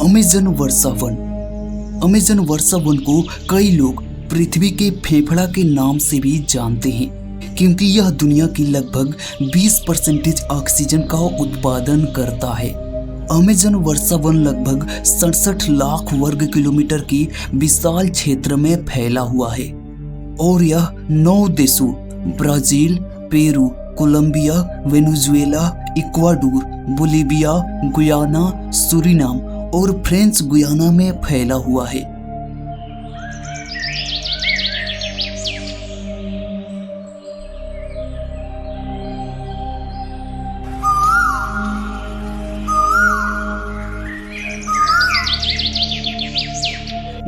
Amazon वर्षा one. Amazon वर्षा one को कई लोग पृथ्वी के फेफड़ा के नाम से भी जानते हैं, क्योंकि यह दुनिया की लगभग 20% ऑक्सीजन का उत्पादन करता है। अमेजन वर्षा वन लगभग 67 लाख वर्ग किलोमीटर की विशाल क्षेत्र में फैला हुआ है और यह 9 देशों Brazil, Peru, Colombia, Venezuela, Ecuador, Bolivia, Guyana, Suriname और फ्रेंच गुयाना में फैला हुआ है।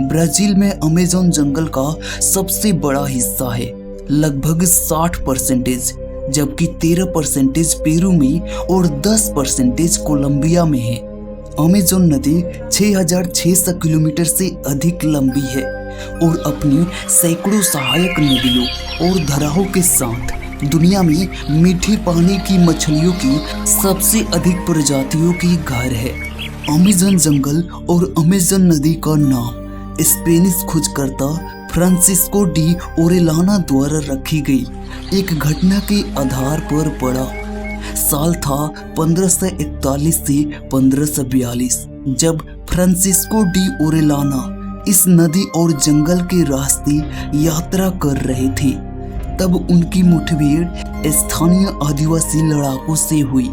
ब्राजील में अमेज़न जंगल का सबसे बड़ा हिस्सा है, लगभग 60%, जबकि 13% पेरू में और 10% कोलंबिया में है। अमेज़न नदी 6,600 किलोमीटर से अधिक लंबी है और अपनी सैकड़ों सहायक नदियों और धाराओं के साथ दुनिया में मीठे पानी की मछलियों की सबसे अधिक प्रजातियों की घर है। अमेज़न जंगल और अमेज़न नदी का नाम स्पेनिश खोजकर्ता फ्रांसिस्को डी ओरेलाना द्वारा रखी गई एक घटना के आधार पर पड़ा। साल था 1541 से 1542, जब फ्रांसिस्को डी ओरेलाना इस नदी और जंगल के रास्ते यात्रा कर रहे थे। तब उनकी मुठभेड़ स्थानीय आदिवासी लड़ाकों से हुई।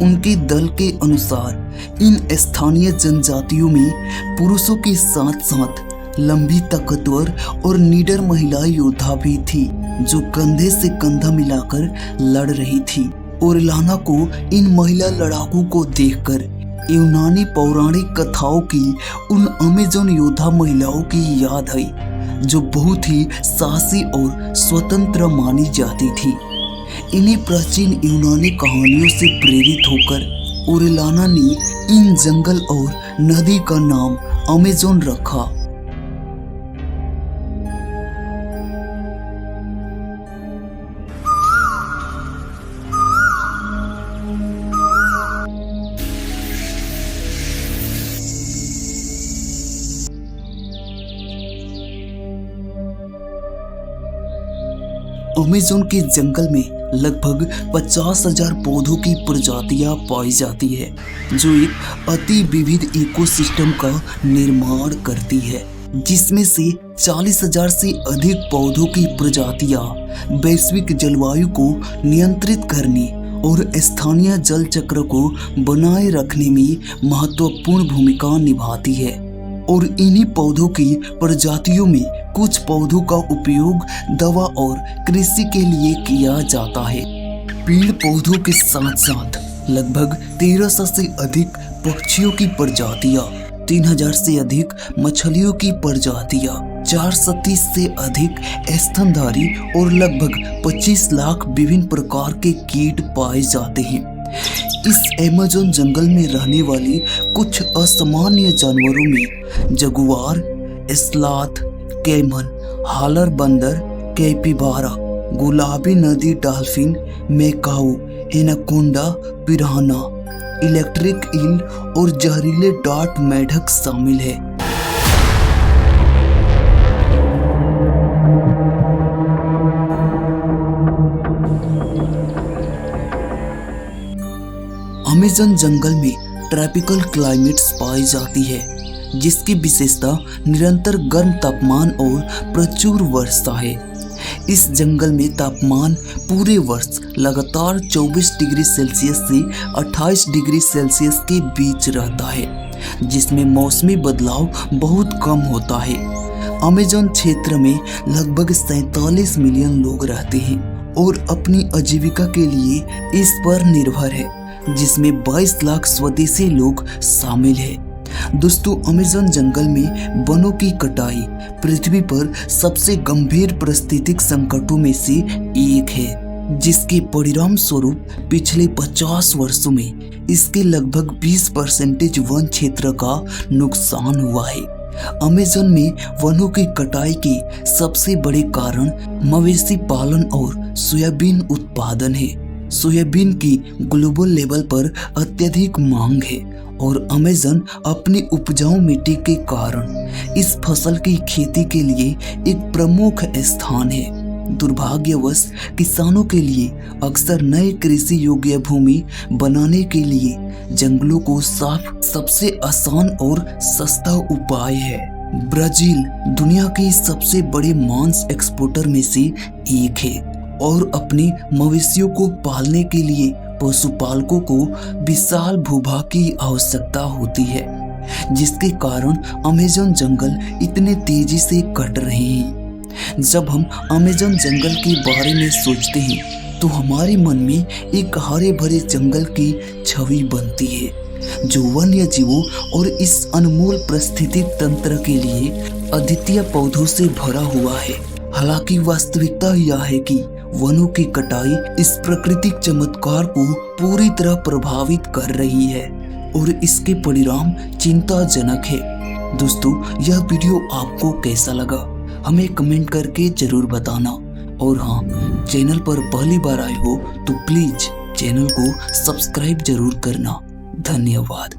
उनके दल के अनुसार इन स्थानीय जनजातियों में पुरुषों के साथ साथ लंबी, ताकतवर और निडर महिला योद्धा भी थी, जो कंधे से कंधा मिलाकर लड़ रही थी। ओरेलाना को इन महिला लड़ाकों को देखकर यूनानी पौराणिक कथाओं की उन अमेज़न योद्धा महिलाओं की याद आई, जो बहुत ही साहसी और स्वतंत्र मानी जाती थी। इन्हीं प्राचीन यूनानी कहानियों से प्रेरित होकर ओरेलाना ने इन जंगल और नदी का नाम अमेज़न रखा। अमेज़न के जंगल में लगभग 50,000 पौधों की प्रजातियां पाई जाती है, जो एक अति विविध इकोसिस्टम का निर्माण करती है, जिसमें से 40,000 से अधिक पौधों की प्रजातियां वैश्विक जलवायु को नियंत्रित करने और स्थानीय जल चक्र को बनाए रखने में महत्वपूर्ण भूमिका निभाती है। और इन्हीं पौधों की प्रजातियों में कुछ पौधों का उपयोग दवा और कृषि के लिए किया जाता है। पेड़ पौधों के साथ साथ लगभग 1300 से अधिक पक्षियों की प्रजातियां, 3000 से अधिक मछलियों की प्रजातियां, 430 से अधिक स्तनधारी और लगभग 25 लाख विभिन्न प्रकार के कीट पाए जाते हैं। इस अमेज़न जंगल में रहने वाले कुछ असामान्य जानवरों में जगुआर, स्लॉथ, कैमन, हालर बंदर, कैपिबारा, गुलाबी नदी dolphin, macaw, anaconda, piranha, electric eel और जहरीले डार्ट मेढक शामिल है। अमेज़न जंगल में ट्रॉपिकल क्लाइमेट्स पाई जाती है, जिसकी विशेषता निरंतर गर्म तापमान और प्रचुर वर्षा है। इस जंगल में तापमान पूरे वर्ष लगातार 24 डिग्री सेल्सियस से 28 डिग्री सेल्सियस के बीच रहता है, जिसमें मौसमी बदलाव बहुत कम होता है। अमेज़न क्षेत्र में लगभग 47 मिलियन लोग रहते हैं और अपनी आजीविका के लिए इस पर निर्भर है, जिसमें 22 लाख स्वदेशी लोग शामिल हैं। दोस्तों, अमेज़न जंगल में वनों की कटाई पृथ्वी पर सबसे गंभीर पारिस्थितिक संकटों में से एक है, जिसके परिणाम स्वरूप पिछले 50 वर्षों में इसके लगभग 20% वन क्षेत्र का नुकसान हुआ है। अमेज़न में वनों की कटाई के सबसे बड़े कारण मवेशी पालन और सोयाबीन उत्पादन है। सोयाबीन की ग्लोबल लेवल पर अत्यधिक मांग है और अमेज़न अपनी उपजाऊ मिट्टी के कारण इस फसल की खेती के लिए एक प्रमुख स्थान है। दुर्भाग्यवश किसानों के लिए अक्सर नए कृषि योग्य भूमि बनाने के लिए जंगलों को साफ सबसे आसान और सस्ता उपाय है। ब्राजील दुनिया के सबसे बड़े मांस एक्सपोर्टर में से एक है और अपने मवेशियों को पालने के लिए पशुपालकों को विशाल भूभाग की आवश्यकता होती है, जिसके कारण अमेज़न जंगल इतने तेजी से कट रहे हैं। जब हम अमेज़न जंगल के बारे में सोचते हैं तो हमारे मन में एक हरे भरे जंगल की छवि बनती है जो वन्य जीवों और इस अनमोल पारिस्थितिकी तंत्र के लिए अद्वितीय पौधों से भरा हुआ है। हालांकि वास्तविकता यह है कि वनों की कटाई इस प्राकृतिक चमत्कार को पूरी तरह प्रभावित कर रही है और इसके परिणाम चिंताजनक है। दोस्तों, यह वीडियो आपको कैसा लगा हमें कमेंट करके जरूर बताना और हाँ, चैनल पर पहली बार आए हो तो प्लीज चैनल को सब्सक्राइब जरूर करना। धन्यवाद।